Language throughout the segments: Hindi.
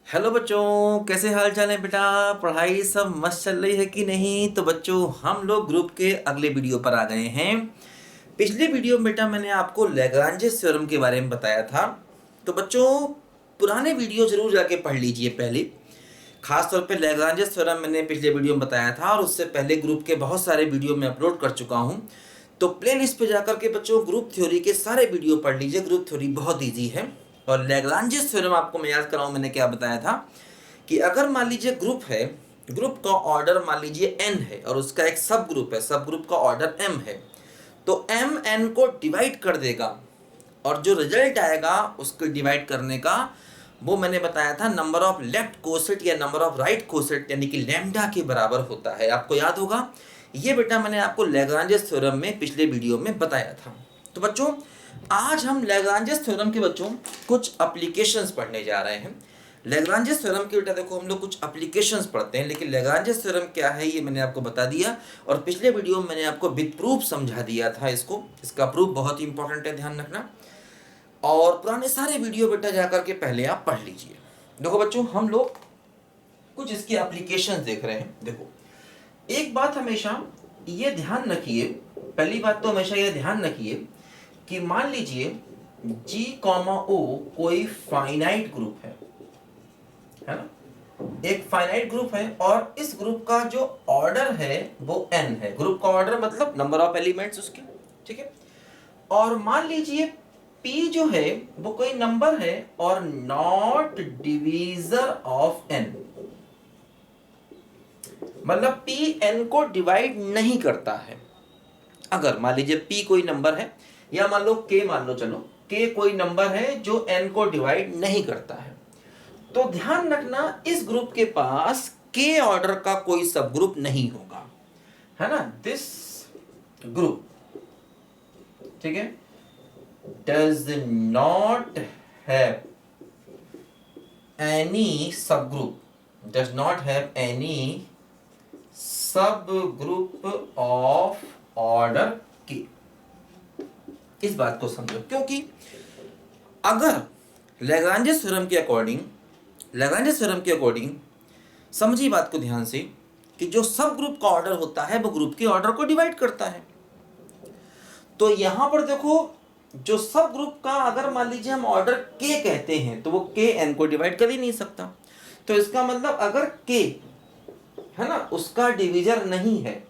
हेलो बच्चों, कैसे हाल चाल है बेटा। पढ़ाई सब मस्त चल रही है कि नहीं। तो बच्चों, हम लोग ग्रुप के अगले वीडियो पर आ गए हैं। पिछले वीडियो में बेटा मैंने आपको लैग्रांजेस थ्योरम के बारे में बताया था। तो बच्चों, पुराने वीडियो जरूर जाके पढ़ लीजिए पहले। खास तौर पे लैग्रांजेस थ्योरम मैंने पिछले वीडियो में बताया था और उससे पहले ग्रुप के बहुत सारे वीडियो मैं अपलोड कर चुका हूँ। तो प्ले लिस्ट पे जाकर के बच्चों ग्रुप थ्योरी के सारे वीडियो पढ़ लीजिए। ग्रुप थ्योरी बहुत ईजी है। और लैग्रांजेस थ्योरम आपको मैं याद कराऊँ, मैंने क्या बताया था कि अगर मान लीजिए ग्रुप है, ग्रुप का ऑर्डर मान लीजिए n है और उसका एक सब ग्रुप है, सब ग्रुप का ऑर्डर m है, तो m n को डिवाइड कर देगा और जो रिजल्ट आएगा उसको डिवाइड करने का वो मैंने बताया था नंबर ऑफ लेफ्ट कोसेट या नंबर ऑफ राइट कोसेट यानी कि लैम्डा के बराबर होता है। आपको याद होगा, ये बेटा मैंने आपको लैग्रांजेस थ्योरम में पिछले वीडियो में बताया था। तो बच्चों, आज हम लैग्रांजेस थ्योरम के बच्चों कुछ एप्लीकेशंस पढ़ने जा रहे हैं। लैग्रांजेस थ्योरम के बेटा देखो, हम लोग कुछ एप्लीकेशंस पढ़ते हैं, लेकिन लैग्रांजेस थ्योरम क्या है ये मैंने आपको बता दिया। और पिछले वीडियो में मैंने आपको विद प्रूफ समझा दिया था इसको। इसका प्रूफ बहुत ही इंपॉर्टेंट है, ध्यान रखना। और पुराने सारे वीडियो बेटा जाकर के पहले आप पढ़ लीजिए। देखो बच्चों, हम लोग कुछ इसकी एप्लीकेशंस देख रहे हैं। देखो, एक बात हमेशा ये ध्यान रखिए, पहली बात तो हमेशा ये ध्यान रखिए कि मान लीजिए G, O कोई फाइनाइट ग्रुप है ना, एक फाइनाइट ग्रुप है और इस ग्रुप का जो ऑर्डर है वो n है। ग्रुप का ऑर्डर मतलब नंबर ऑफ एलिमेंट्स उसके, ठीक है। और मान लीजिए p जो है वो कोई नंबर है और नॉट डिवीजर ऑफ n, मतलब p n को डिवाइड नहीं करता है। अगर मान लीजिए p कोई नंबर है, या मान लो k, मान लो चलो k कोई नंबर है जो n को डिवाइड नहीं करता है, तो ध्यान रखना इस ग्रुप के पास k ऑर्डर का कोई सब ग्रुप नहीं होगा, है ना। दिस ग्रुप, ठीक है, डज नॉट हैव एनी सब group, does not have any सब ग्रुप ऑफ ऑर्डर k। इस बात को समझो, क्योंकि अगर लैग्रांजेस थ्योरम के अकॉर्डिंग, लैग्रांजेस थ्योरम के अकॉर्डिंग समझिए बात को ध्यान से, कि जो सब ग्रुप का ऑर्डर होता है वो ग्रुप के ऑर्डर को डिवाइड करता है। तो यहां पर देखो, जो सब ग्रुप का अगर मान लीजिए हम ऑर्डर k कहते हैं तो वो k n को डिवाइड कर ही नहीं सकता। तो इसका मतलब अगर k है ना उसका डिवीजर नहीं है,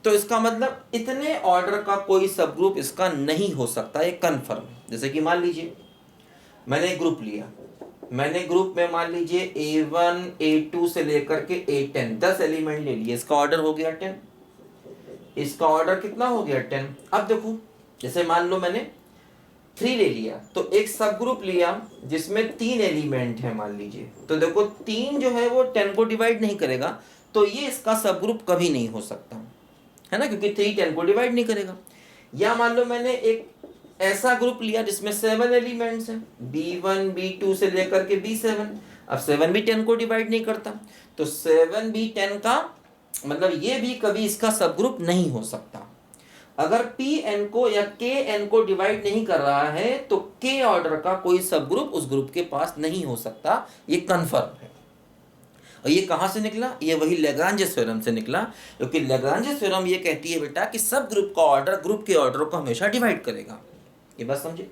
तो इसका मतलब इतने ऑर्डर का कोई सब ग्रुप इसका नहीं हो सकता, ये कन्फर्म। जैसे कि मान लीजिए मैंने एक ग्रुप लिया, मैंने ग्रुप में मान लीजिए A1 A2 से लेकर के A10 10 एलिमेंट ले लिए, इसका ऑर्डर हो गया 10, इसका ऑर्डर कितना हो गया 10। अब देखो, जैसे मान लो मैंने 3 ले लिया, तो एक सब ग्रुप लिया जिसमें 3 एलिमेंट है मान लीजिए, तो देखो 3 जो है वो 10 को डिवाइड नहीं करेगा, तो ये इसका सब ग्रुप कभी नहीं हो सकता, है ना, क्योंकि 3 10 को डिवाइड नहीं करेगा। या मान लो मैंने एक ऐसा ग्रुप लिया जिसमें 7 एलिमेंट्स हैं, B1 B2 से लेकर के B7, अब 7 भी 10 को डिवाइड नहीं करता, तो 7 भी 10 का मतलब ये भी कभी इसका सब ग्रुप नहीं हो सकता। अगर Pn को या Kn को डिवाइड नहीं कर रहा है तो K ऑर्डर का कोई सब ग्रुप उस ग्रुप के पास नहीं हो सकता, ये कन्फर्म है। और ये कहाँ से निकला? ये वही लैग्रांजेस थ्योरम से निकला, क्योंकि लैग्रांजेस थ्योरम ये कहती है बेटा कि सब ग्रुप का ऑर्डर ग्रुप के ऑर्डर को हमेशा डिवाइड करेगा। ये बात समझे?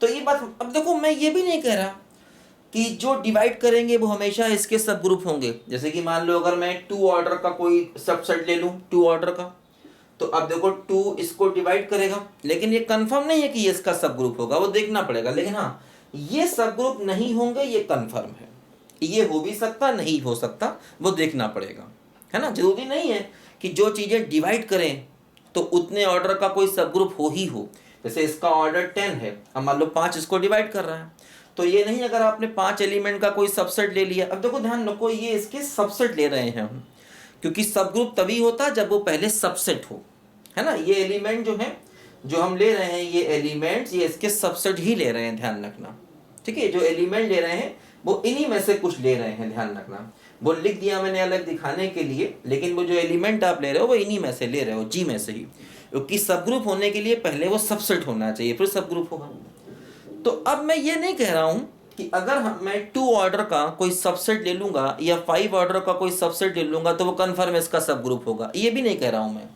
तो ये बात, अब देखो मैं ये भी नहीं कह रहा कि जो डिवाइड करेंगे वो हमेशा इसके सब ग्रुप होंगे। जैसे कि मान लो अगर मैं 2 ऑर्डर का कोई सबसेट ले लूँ, 2 ऑर्डर का, तो अब देखो 2 इसको डिवाइड करेगा, लेकिन ये कंफर्म नहीं है कि ये इसका सब ग्रुप होगा, वो देखना पड़ेगा। लेकिन हाँ, ये सब ग्रुप नहीं होंगे, ये कंफर्म है। ये हो भी सकता, नहीं हो सकता, वो देखना पड़ेगा, है ना। जरूरी नहीं है कि जो चीजें डिवाइड करें तो उतने ऑर्डर का कोई सब ग्रुप हो ही हो। जैसे इसका ऑर्डर 10 है, अब मान लो 5 इसको डिवाइड कर रहा है, तो ये नहीं अगर आपने 5 एलिमेंट का कोई सबसेट ले लिया। अब देखो ध्यान रखो, ये इसके सबसेट ले रहे हैं हम, क्योंकि सब ग्रुप तभी होता जब वो पहले सबसेट हो, है ना। ये एलिमेंट जो है, जो हम ले रहे हैं, ये एलिमेंट्स ये इसके सबसेट ही ले रहे हैं, ध्यान रखना, ठीक है। जो एलिमेंट ले रहे हैं वो इन्हीं में से कुछ ले रहे हैं, ध्यान रखना। वो लिख दिया मैंने अलग दिखाने के लिए, लेकिन वो जो एलिमेंट आप ले रहे हो वो इन्हीं में से ले रहे हो, जी में से ही, क्योंकि सब ग्रुप होने के लिए पहले वो सबसेट होना चाहिए, फिर सब ग्रुप होगा। तो अब मैं ये नहीं कह रहा हूं कि अगर मैं 2 ऑर्डर का कोई सबसेट ले लूंगा या 5 ऑर्डर का कोई सबसेट ले लूंगा तो वो कन्फर्म इसका सब ग्रुप होगा, ये भी नहीं कह रहा हूं मैं।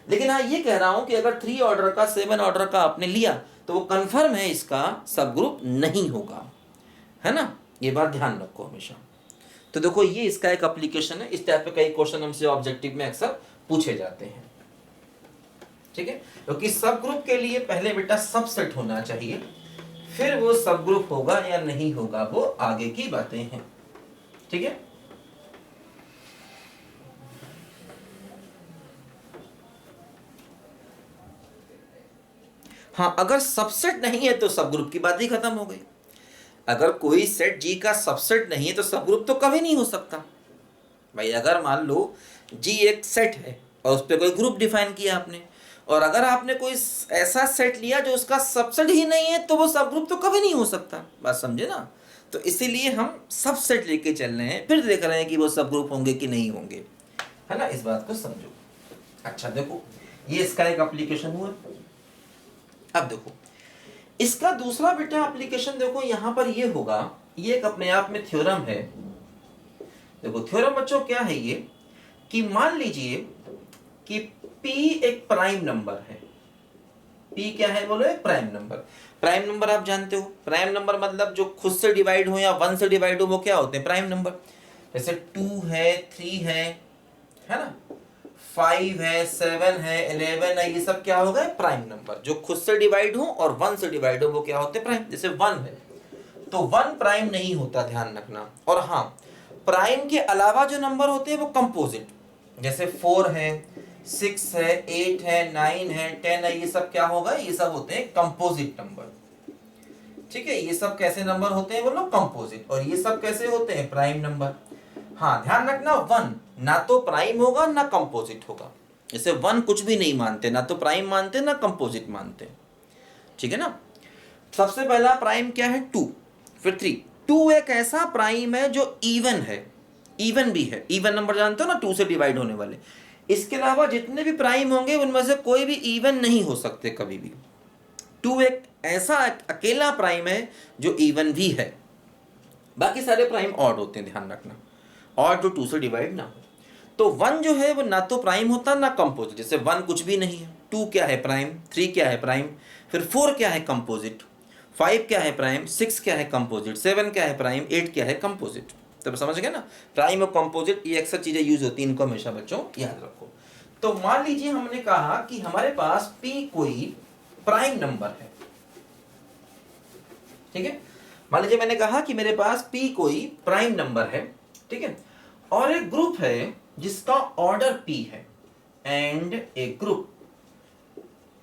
लेकिन हाँ ये कह रहा हूं कि अगर 3 ऑर्डर का 7 ऑर्डर का आपने लिया तो वो कन्फर्म है इसका सब ग्रुप नहीं होगा, है ना। ये बात ध्यान रखो हमेशा। तो देखो ये इसका एक एप्लीकेशन है। इस टाइप पे कई क्वेश्चन हमसे ऑब्जेक्टिव में अक्सर पूछे जाते हैं, ठीक है। क्योंकि सब ग्रुप के लिए पहले बेटा सबसेट होना चाहिए, फिर वो सब ग्रुप होगा या नहीं होगा वो आगे की बातें हैं, ठीक है। हाँ अगर सबसेट नहीं है तो सब ग्रुप की बात ही खत्म हो गई। अगर कोई सेट जी का सबसेट नहीं है तो सब ग्रुप तो कभी नहीं हो सकता भाई। अगर मान लो जी एक सेट है और उस पर कोई ग्रुप डिफाइन किया आपने, और अगर आपने कोई ऐसा सेट लिया जो उसका सबसेट ही नहीं है तो वो सब ग्रुप तो कभी नहीं हो सकता, बात समझे ना। तो इसीलिए हम सब सेट लेके चल रहे हैं, फिर देख रहे हैं कि वो सब ग्रुप होंगे कि नहीं होंगे, है ना। इस बात को समझो। अच्छा देखो ये इसका एक एप्लीकेशन हुआ। अब देखो इसका दूसरा बेटा एप्लीकेशन देखो, यहां पर ये होगा, ये एक अपने आप में थ्योरम है। देखो थ्योरम बच्चों क्या है ये, कि मान लीजिए कि P एक प्राइम नंबर है। P क्या है बोलो, एक प्राइम नंबर। प्राइम नंबर आप जानते हो, प्राइम नंबर मतलब जो खुद से डिवाइड हो या 1 से डिवाइड हो वो क्या होते हैं, प्राइम नंबर। जैसे 2 है, 3 है ना, 5 है, 7 है, 11 है, ये सब क्या हो गए प्राइम नंबर। जो खुद से डिवाइड हो और 1 से डिवाइड हो वो क्या होते हैं प्राइम। जैसे 1 है तो 1 प्राइम नहीं होता, ध्यान रखना। और हाँ प्राइम के अलावा जो नंबर होते हैं वो कंपोजिट, जैसे 4 है, 6 है, 8 है, 9 है, 10 है, ये सब क्या होगा, ये सब होते हैं कंपोजिट नंबर, ठीक है। ये सब कैसे नंबर होते हैं बोलो, कंपोजिट। और ये सब कैसे होते हैं, प्राइम नंबर। हाँ ध्यान रखना 1 ना तो प्राइम होगा ना कंपोजिट होगा। जैसे 1 कुछ भी नहीं मानते, ना तो प्राइम मानते ना कंपोजिट मानते, ठीक है ना। सबसे पहला प्राइम क्या है, 2, फिर 3। 2 एक ऐसा प्राइम है जो इवन है, इवन भी है। इवन नंबर जानते हो ना, 2 से डिवाइड होने वाले। इसके अलावा जितने भी प्राइम होंगे उनमें से कोई भी इवन नहीं हो सकते कभी भी। 2 एक ऐसा अकेला प्राइम है जो इवन भी है, बाकी सारे प्राइम ऑड होते हैं, ध्यान रखना। ऑड जो 2 से डिवाइड ना हो। तो 1 जो है वो ना तो प्राइम होता ना कंपोजिट। जैसे 1 कुछ भी नहीं है, 2 क्या है प्राइम, 3 क्या है प्राइम, फिर 4 क्या है कंपोजिट, 5 क्या है प्राइम, 6 क्या है कंपोजिट, 7 क्या है प्राइम, 8 क्या है कंपोजिट। तब समझ गए ना, प्राइम और कंपोजिट ये अक्सर चीजें यूज होती हैं, इनको हमेशा बच्चों याद रखो। तो मान लीजिए हमने कहा कि हमारे पास P कोई प्राइम नंबर है, ठीक है। मान लीजिए मैंने कहा कि मेरे पास P कोई प्राइम नंबर है, ठीक है। और एक ग्रुप है जिसका ऑर्डर P है, एंड एक ग्रुप,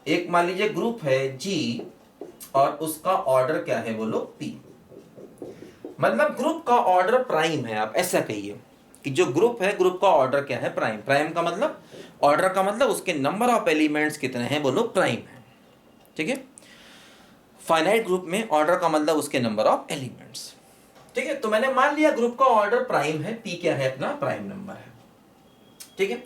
एक मान लीजिए ग्रुप है G और उसका ऑर्डर क्या है बोलो, P। मतलब ग्रुप का ऑर्डर प्राइम है। आप ऐसा कहिए कि जो ग्रुप है, ग्रुप का ऑर्डर क्या है, प्राइम। प्राइम का मतलब, ऑर्डर का मतलब उसके नंबर ऑफ एलिमेंट्स कितने हैं बोलो, प्राइम है, ठीक है। फाइनाइट ग्रुप में ऑर्डर का मतलब उसके नंबर ऑफ एलिमेंट्स, ठीक है। तो मैंने मान लिया ग्रुप का ऑर्डर प्राइम है, P क्या है अपना प्राइम नंबर है, ठीक है।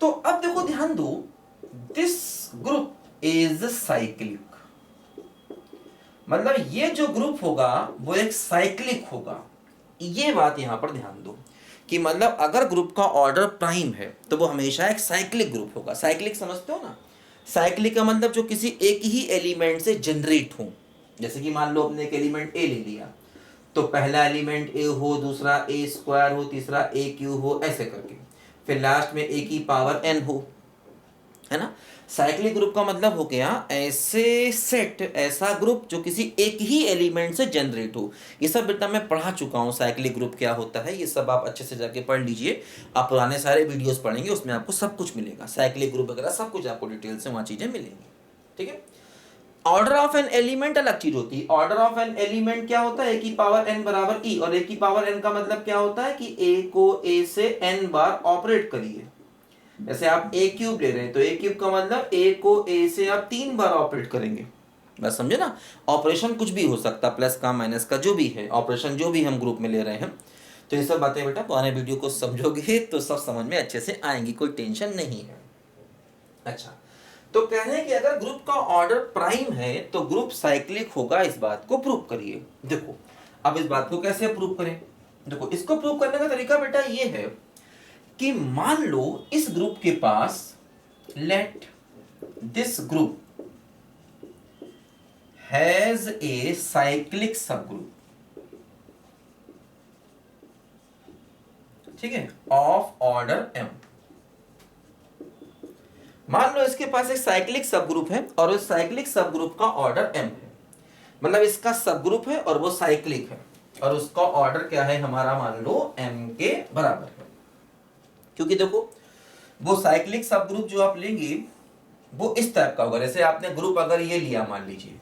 तो अब देखो ध्यान दो, दिस ग्रुप इज साइक्लिक। मतलब ये जो ग्रुप होगा वो एक साइक्लिक होगा। ये बात यहां पर ध्यान दो कि मतलब अगर ग्रुप का ऑर्डर प्राइम है तो वो हमेशा एक साइक्लिक ग्रुप होगा। साइक्लिक समझते हो ना, साइक्लिक का मतलब जो किसी एक ही एलिमेंट से जनरेट हो। जैसे कि मान लो अपने एक एलिमेंट ए ले लिया, तो पहला एलिमेंट ए हो, दूसरा ए स्क्वायर हो, तीसरा ए क्यूब हो, ऐसे करके फिर लास्ट में ए की पावर एन हो, है ना। साइक्लिक ग्रुप का मतलब हो गया ऐसे सेट, ऐसा ग्रुप जो किसी एक ही एलिमेंट से जनरेट हो। ये सब बेटा मैं पढ़ा चुका हूँ, साइक्लिक ग्रुप क्या होता है ये सब आप अच्छे से जाके पढ़ लीजिए। आप पुराने सारे वीडियोस पढ़ेंगे, उसमें आपको सब कुछ मिलेगा, साइक्लिक ग्रुप वगैरह सब कुछ आपको डिटेल से वहाँ चीज़ें मिलेंगी, ठीक है। ऑर्डर ऑफ एन एलिमेंट अलग चीज होती है। ऑर्डर ऑफ एन एलिमेंट क्या होता है, ए की पावर एन बराबर ई, और ए की पावर एन का मतलब क्या होता है कि ए को ए से एन बार ऑपरेट करिए। जैसे आप ए क्यूब ले रहे हैं तो ए क्यूब का मतलब ए को ए से आप 3 बार ऑपरेट करेंगे, बस समझे ना। ऑपरेशन कुछ भी हो सकता, प्लस का माइनस का जो भी है ऑपरेशन, जो भी हम ग्रुप में ले रहे हैं। तो ये सब बातें बेटा पुराने वीडियो को समझोगे तो सब समझ में अच्छे से आएंगी, कोई टेंशन नहीं है। अच्छा, तो कह रहे हैं कि अगर ग्रुप का ऑर्डर प्राइम है तो ग्रुप साइक्लिक होगा, इस बात को प्रूव करिए। देखो अब इस बात को कैसे प्रूव करें? देखो, इसको प्रूव करने का तरीका बेटा ये है कि मान लो इस ग्रुप के पास, let this group has a cyclic sub group, ठीक है, ऑफ ऑर्डर m। मान लो इसके पास एक साइक्लिक सब ग्रुप है और उस साइक्लिक सब ग्रुप का ऑर्डर m है, मतलब इसका सब ग्रुप है और वो साइक्लिक है और उसका ऑर्डर क्या है हमारा, मान लो m के बराबर है। क्योंकि देखो वो साइक्लिक सब ग्रुप जो आप लेंगे वो इस टाइप का होगा, जैसे आपने ग्रुप अगर ये लिया, मान लीजिए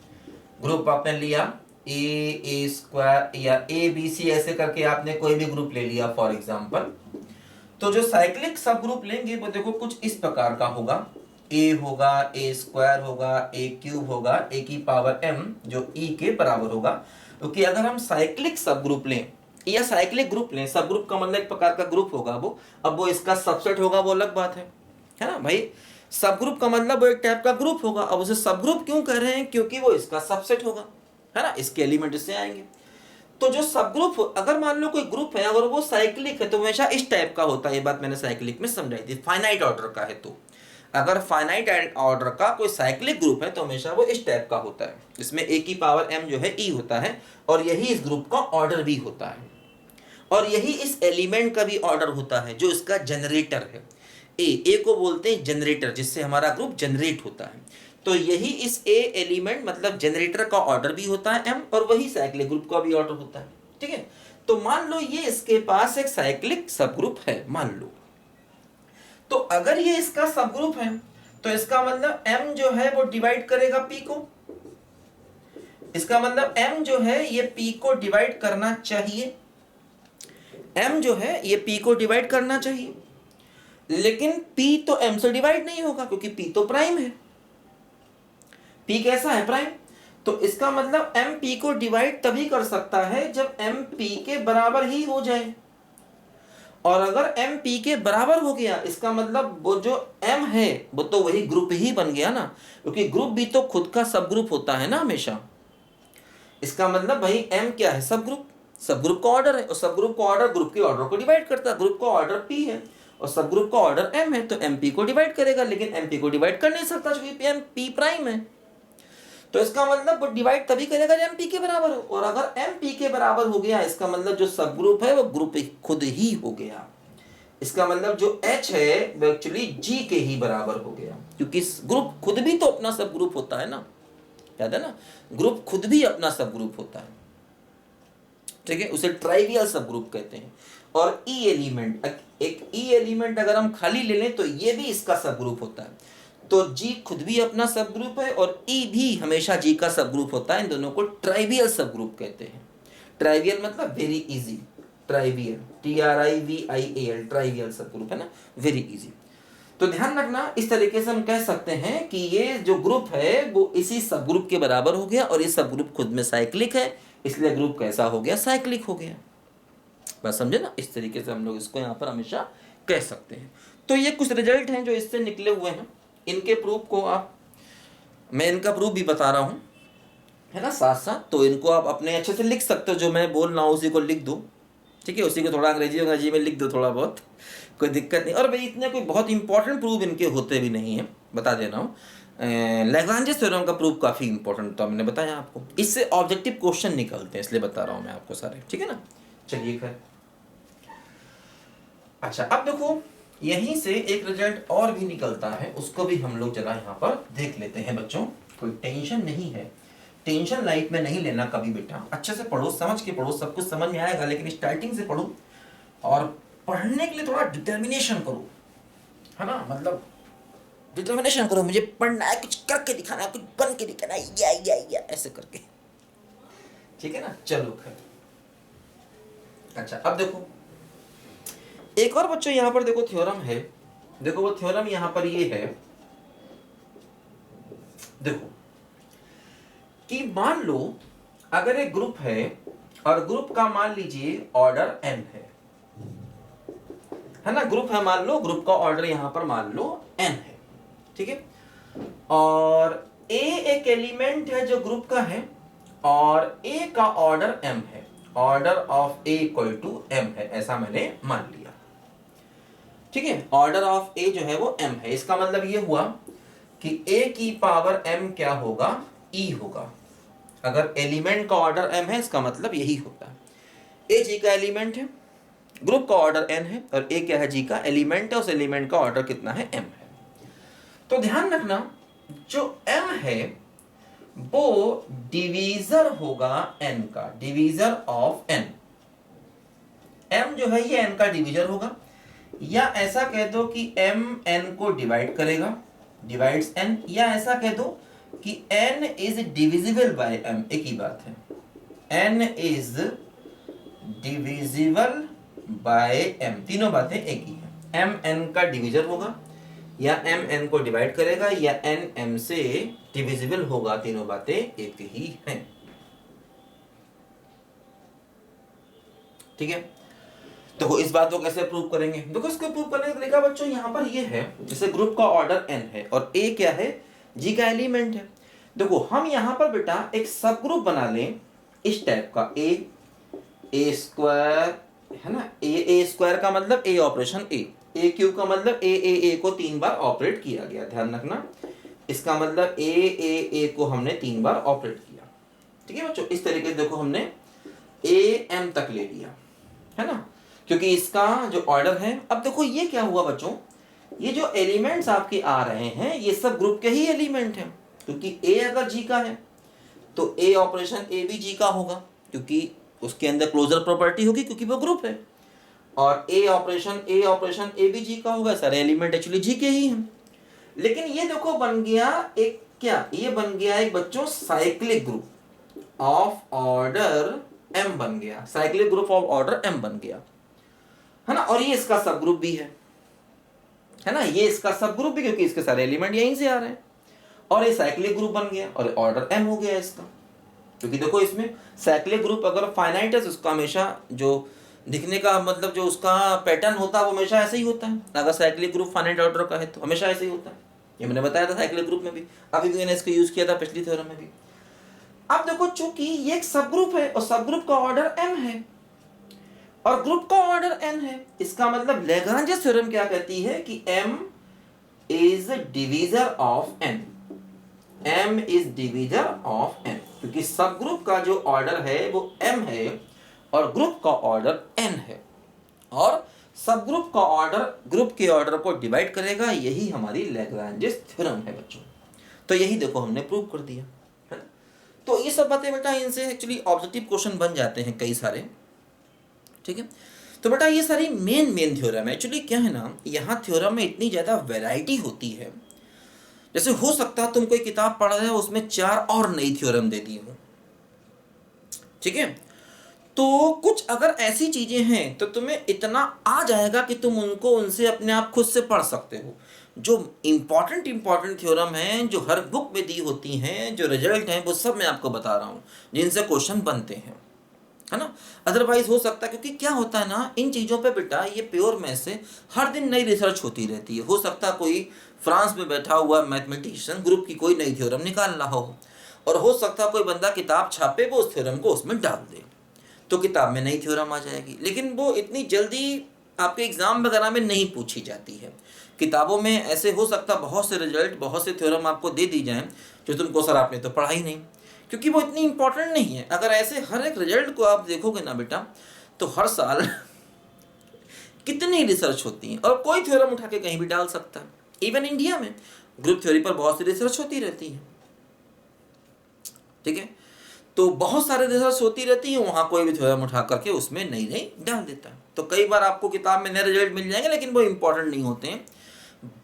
ग्रुप आपने लिया ए स्क्वायर या ए बी सी, ऐसे करके आपने कोई भी ग्रुप ले लिया फॉर एग्जांपल, तो जो साइक्लिक सब ग्रुप लेंगे वो देखो कुछ इस प्रकार का होगा, ए होगा, ए स्क्वायर होगा, ए क्यूब होगा, ए की पावर m जो e के बराबर होगा। क्योंकि अगर हम साइक्लिक सब ग्रुप लें या साइक्लिक ग्रुप लें, सब ग्रुप का मतलब एक प्रकार का ग्रुप होगा वो, अब वो इसका सबसेट होगा वो अलग बात है ना भाई। सब ग्रुप का मतलब वो एक टाइप का ग्रुप होगा, अब उसे सब ग्रुप क्यों कह रहे हैं, क्योंकि वो इसका सबसेट होगा, है ना, इसके एलिमेंट इससे आएंगे। तो जो सब ग्रुप, अगर मान लो कोई ग्रुप है अगर वो साइक्लिक है तो हमेशा इस टाइप का होता है, ये बात मैंने साइक्लिक में समझाई थी, फाइनाइट ऑर्डर का है। तो अगर फाइनाइट ऑर्डर का कोई साइक्लिक ग्रुप है तो हमेशा वो इस टाइप का होता है, इसमें ए की पावर m जो है e होता है और यही इस ग्रुप का ऑर्डर भी होता है और यही इस एलिमेंट का भी ऑर्डर होता है जो इसका जनरेटर है। ए को बोलते हैं जनरेटर, जिससे हमारा ग्रुप जनरेट होता है। तो यही इस ए एलिमेंट मतलब जनरेटर का ऑर्डर भी होता है m और वही साइक्लिक ग्रुप का भी ऑर्डर होता है, ठीक है। तो मान लो ये इसके पास एक साइक्लिक सब ग्रुप है, मान लो, तो अगर ये इसका सब ग्रुप है तो इसका मतलब m जो है वो डिवाइड करेगा p को, इसका मतलब m जो है ये p को डिवाइड करना चाहिए, m जो है ये p को डिवाइड करना चाहिए, लेकिन p तो m से डिवाइड नहीं होगा क्योंकि p तो प्राइम है, p कैसा है, प्राइम। तो इसका मतलब m p को डिवाइड तभी कर सकता है जब m p के बराबर ही हो जाए, और अगर m p के बराबर हो गया इसका मतलब वो जो m है वो तो वही ग्रुप ही बन गया ना, क्योंकि ग्रुप भी तो खुद का सब ग्रुप होता है ना हमेशा। इसका मतलब भाई m क्या है, सब ग्रुप, सब ग्रुप का ऑर्डर है और सब ग्रुप का ऑर्डर ग्रुप के ऑर्डर को डिवाइड करता है, ग्रुप का ऑर्डर p है और सब ग्रुप का ऑर्डर m है, तो m p को डिवाइड करेगा, लेकिन m p को डिवाइड कर नहीं सकता क्योंकि m p प्राइम है। तो इसका मतलब वो डिवाइड तभी करेगा जब m p के बराबर हो, और अगर m p के बराबर हो गया इसका मतलब जो सब ग्रुप है वो ग्रुप खुद ही हो गया, इसका मतलब जो h है वो एक्चुअली g के ही बराबर हो गया, क्योंकि ग्रुप खुद भी तो अपना सब ग्रुप होता है ना, याद है ना, ग्रुप खुद भी अपना सब ग्रुप होता है, ठीक है, उसे ट्राइवियल सब ग्रुप कहते हैं। और ई एलिमेंट, एक ई एलिमेंट अगर हम खाली ले लें तो ये भी इसका सब ग्रुप होता है, तो जी खुद भी अपना सब ग्रुप है और ई भी हमेशा जी का सब ग्रुप होता है, इन दोनों को ट्राइवियल सब ग्रुप कहते हैं। ट्राइवियल मतलब very easy, trivial TRIVIAL, trivial सब ग्रुप है ना, वेरी इजी। तो ध्यान रखना, इस तरीके से हम कह सकते हैं कि ये जो ग्रुप है वो इसी सब ग्रुप के बराबर हो गया और ये सब ग्रुप खुद में साइक्लिक है, इसलिए ग्रुप कैसा हो गया, साइक्लिक हो गया। बस समझे ना, इस तरीके से हम लोग इसको यहाँ पर हमेशा कह सकते हैं। तो ये कुछ रिजल्ट हैं जो इससे निकले हुए हैं, इनके प्रूफ को आप, मैं इनका प्रूफ भी बता रहा हूँ, है ना, साथ साथ, तो इनको आप अपने अच्छे से लिख सकते हो, जो मैं बोल रहा हूँ उसी को लिख दो, ठीक है, उसी को थोड़ा अंग्रेजी में लिख दो थोड़ा बहुत, कोई दिक्कत नहीं। और भाई इतने कोई बहुत इंपॉर्टेंट प्रूफ इनके होते भी नहीं है, बता दे रहा हूँ। लैग्रांज थ्योरम का प्रूफ काफ़ी इंपॉर्टेंट था, मैंने बताया आपको, इससे ऑब्जेक्टिव क्वेश्चन निकलते हैं, इसलिए बता रहा हूँ मैं आपको सारे, ठीक है ना। चलिए खैर, अच्छा अब देखो यहीं से एक रिजल्ट और भी निकलता है, उसको भी हम लोग जरा यहाँ पर देख लेते हैं बच्चों। कोई टेंशन नहीं है, टेंशन लाइफ में नहीं लेना कभी बेटा, अच्छे से पढ़ो, समझ के पढ़ो, सब कुछ समझ में आएगा, लेकिन स्टार्टिंग से पढ़ो और पढ़ने के लिए थोड़ा डिटर्मिनेशन करो, है ना, मतलब डिटर्मिनेशन करो, मुझे पढ़ना है, कुछ करके दिखाना है, कुछ बन के दिखाना है, या ऐसे करके, ठीक है ना। चलो खैर, अच्छा अब देखो एक और बच्चों यहाँ पर देखो थ्योरम है, देखो वो थ्योरम यहाँ पर ये है, देखो कि मान लो अगर एक ग्रुप है और ग्रुप का मान लीजिए ऑर्डर n है ना, ग्रुप है, मान लो ग्रुप का ऑर्डर यहाँ पर मान लो n है, ठीक है, और a एक एलिमेंट है जो ग्रुप का है और a का ऑर्डर m है order of a equal to m है, ऐसा मैंने मान लिया। ठीक है, ऑर्डर ऑफ ए जो है वो एम है, इसका मतलब ये हुआ कि ए की पावर एम क्या होगा, ई होगा। अगर एलिमेंट का ऑर्डर एम है इसका मतलब यही होता है। ए जी का एलिमेंट है, ग्रुप का ऑर्डर एन है, और ए क्या है, जी का एलिमेंट है, उस एलिमेंट का ऑर्डर कितना है, एम है। तो ध्यान रखना जो एम है वो डिवीजर होगा एन का, डिवीजर ऑफ एन। एम जो है ये एन का डिवीजर होगा, या ऐसा कह दो कि एम एन को डिवाइड करेगा, डिवाइड्स एन, या ऐसा कह दो कि n is divisible by m, एक ही बात है। N is divisible by m, तीनों बातें एक ही है। एम एन का डिवीजर होगा, या एम एन को डिवाइड करेगा, या एन एम से डिविजिबल होगा, तीनों बातें एक ही हैं। ठीक है, देखो इस बात को कैसे प्रूव करेंगे। देखो इसको प्रूव करने का तरीका बच्चों यहाँ पर ये है, जैसे ग्रुप का ऑर्डर एन है और ए क्या है, जी का एलिमेंट है। देखो हम यहाँ पर बेटा एक सब ग्रुप बना लें इस टाइप का, ए स्क्वायर है ना, ए स्क्वायर का मतलब ए ऑपरेशन ए क्यूब का मतलब ए को 3 बार ऑपरेट किया गया, ध्यान रखना। इसका मतलब ए को हमने 3 बार ऑपरेट किया। ठीक है बच्चों, इस तरीके से देखो हमने ए एम तक ले लिया, है ना, क्योंकि इसका जो ऑर्डर है। अब देखो ये क्या हुआ बच्चों, ये जो एलिमेंट्स आपके आ रहे हैं ये सब ग्रुप के ही एलिमेंट हैं, क्योंकि ए अगर जी का है तो ए ऑपरेशन ए भी जी का होगा, क्योंकि उसके अंदर क्लोजर प्रॉपर्टी होगी, क्योंकि वो ग्रुप है। और ए ऑपरेशन ए भी जी का होगा, सारे एलिमेंट एक्चुअली जी के ही हैं। लेकिन ये देखो बन गया एक क्या, ये बन गया एक बच्चों cyclic group of order m बन गया, cyclic group of order m बन गया, है ना। और ये इसका सब ग्रुप भी है ना, ये इसका सब ग्रुप भी, क्योंकि इसके सारे एलिमेंट यहीं से आ रहे हैं। और ये साइक्लिक ग्रुप बन गया और ऑर्डर एम हो गया इसका, क्योंकि देखो इसमें साइक्लिक ग्रुप अगर फाइनाइट है तो उसका हमेशा जो दिखने का मतलब जो उसका पैटर्न होता है वो हमेशा ऐसे ही होता है। अगर साइक्लिक ग्रुप फाइनाइट ऑर्डर का है तो हमेशा ऐसे ही होता है, ये मैंने बताया था साइक्लिक ग्रुप में भी, अभी भी मैंने इसको यूज किया था पिछली थ्योरम में भी। अब देखो चूंकि ये एक सब ग्रुप है और सब ग्रुप का ऑर्डर एम है और ग्रुप का ऑर्डर एन है, इसका मतलब लैग्रांज थ्योरम क्या कहती है कि m is divisor of n, m is divisor of n, क्योंकि सब ग्रुप का जो ऑर्डर है वो m है और ग्रुप का ऑर्डर n है, और सब ग्रुप का ऑर्डर ग्रुप के ऑर्डर को डिवाइड करेगा, यही हमारी लैग्रांज थ्योरम है बच्चों। तो यही देखो हमने प्रूव कर दिया, है ना। तो ये सब बातें बेटा इनसे एक्चुअली ऑब्जेक्टिव क्वेश्चन बन जाते हैं कई सारे। ठीक है, तो बेटा ये सारी मेन थ्योरम है। एक्चुअली क्या है ना, यहाँ थ्योरम में इतनी ज़्यादा वैरायटी होती है, जैसे हो सकता है तुम कोई किताब पढ़ रहे हो उसमें 4 और नई थ्योरम दे दी हो। ठीक है, तो कुछ अगर ऐसी चीज़ें हैं तो तुम्हें इतना आ जाएगा कि तुम उनसे अपने आप खुद से पढ़ सकते हो। जो इम्पॉर्टेंट थ्योरम हैं जो हर बुक में दी होती हैं, जो रिजल्ट हैं वो सब मैं आपको बता रहा हूँ जिनसे क्वेश्चन बनते हैं, है ना। अदरवाइज हो सकता है, क्योंकि क्या होता है ना इन चीज़ों पे बेटा, ये प्योर में से हर दिन नई रिसर्च होती रहती है। हो सकता है कोई फ्रांस में बैठा हुआ मैथमेटिशियन ग्रुप की कोई नई थ्योरम निकाल रहा हो, और हो सकता है कोई बंदा किताब छापे वो उस थ्योरम को उसमें डाल दे, तो किताब में नई थ्योरम आ जाएगी। लेकिन वो इतनी जल्दी आपके एग्जाम वगैरह में नहीं पूछी जाती है। किताबों में ऐसे हो सकता बहुत से रिजल्ट, बहुत से थ्योरम आपको दे दी जाएं जो तुमको सर आपने तो पढ़ा ही नहीं, क्योंकि वो इतनी इंपॉर्टेंट नहीं है। अगर ऐसे हर एक रिजल्ट को आप देखोगे ना बेटा, तो हर साल कितनी रिसर्च होती है और कोई थ्योरम उठा के कहीं भी डाल सकता है। इवन इंडिया में ग्रुप थ्योरी पर बहुत सी रिसर्च होती रहती है। ठीक है, तो बहुत सारे रिसर्च होती रहती है, वहाँ कोई भी थ्योरम उठा करके उसमें नई डाल देता है। तो कई बार आपको किताब में नए रिजल्ट मिल जाएंगे, लेकिन वो इंपॉर्टेंट नहीं होते हैं।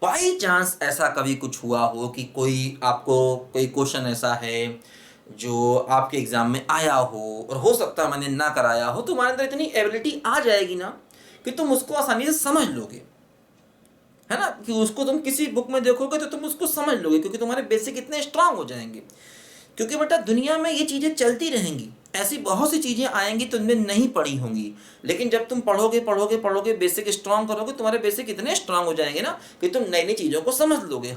बाई चांस ऐसा कभी कुछ हुआ हो कि कोई क्वेश्चन ऐसा है जो आपके एग्जाम में आया हो, और हो सकता है मैंने ना कराया हो, तो तुम्हारे अंदर इतनी एबिलिटी आ जाएगी ना कि तुम उसको आसानी से समझ लोगे, है ना, कि उसको तुम किसी बुक में देखोगे तो तुम उसको समझ लोगे, क्योंकि तुम्हारे बेसिक इतने स्ट्रांग हो जाएंगे। क्योंकि बेटा दुनिया में ये चीज़ें चलती रहेंगी, ऐसी बहुत सी चीज़ें आएंगी तुमने नहीं पढ़ी होंगी, लेकिन जब तुम पढ़ोगे पढ़ोगे पढ़ोगे बेसिक स्ट्रांग करोगे, तुम्हारे बेसिक इतने स्ट्रांग हो जाएंगे ना कि तुम नई नई चीज़ों को समझ लोगे।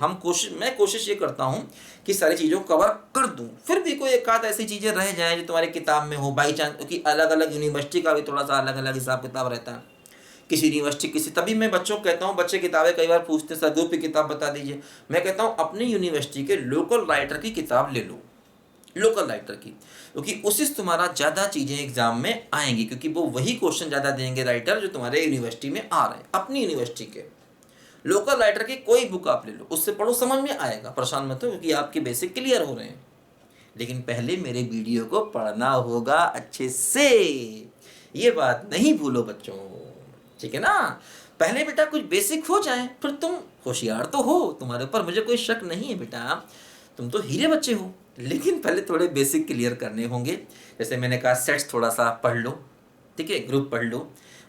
मैं कोशिश ये करता हूँ कि सारी चीज़ों को कवर कर दूँ, फिर भी कोई एक आध ऐसी चीज़ें रह जाएँ जो तुम्हारी किताब में हो बाई चांस, क्योंकि अलग अलग यूनिवर्सिटी का भी थोड़ा सा अलग अलग हिसाब किताब रहता है। किसी यूनिवर्सिटी किसी, तभी मैं बच्चों को कहता हूँ, बच्चे किताबें कई बार पूछते हैं सर ग्रुप की किताब बता दीजिए, मैं कहता हूँ अपनी यूनिवर्सिटी के लोकल राइटर की किताब ले लो, लोकल राइटर की, क्योंकि उससे तुम्हारा ज़्यादा चीज़ें एग्जाम में आएंगी, क्योंकि वो वही क्वेश्चन ज़्यादा देंगे राइटर जो तुम्हारे यूनिवर्सिटी में आ रहे हैं। अपनी यूनिवर्सिटी के लोकल राइटर की कोई बुक आप ले लो, उससे पढ़ो, समझ में आएगा, परेशान मत हो, क्योंकि आपके बेसिक क्लियर हो रहे हैं। लेकिन पहले मेरे वीडियो को पढ़ना होगा अच्छे से, ये बात नहीं भूलो बच्चों, ठीक है ना। पहले बेटा कुछ बेसिक हो जाए, फिर तुम होशियार तो हो, तुम्हारे ऊपर मुझे कोई शक नहीं है बेटा, तुम तो हीरे बच्चे हो, लेकिन पहले थोड़े बेसिक क्लियर करने होंगे। जैसे मैंने कहा सेट्स थोड़ा सा पढ़ लो, ठीक है, ग्रुप पढ़ लो,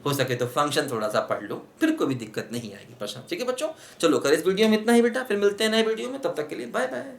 हो सके तो फंक्शन थोड़ा सा पढ़ लो, फिर कोई भी दिक्कत नहीं आएगी। प्रश्न ठीक है बच्चों, चलो कर इस वीडियो में इतना ही बेटा, फिर मिलते हैं नए वीडियो में, तब तक के लिए बाय बाय।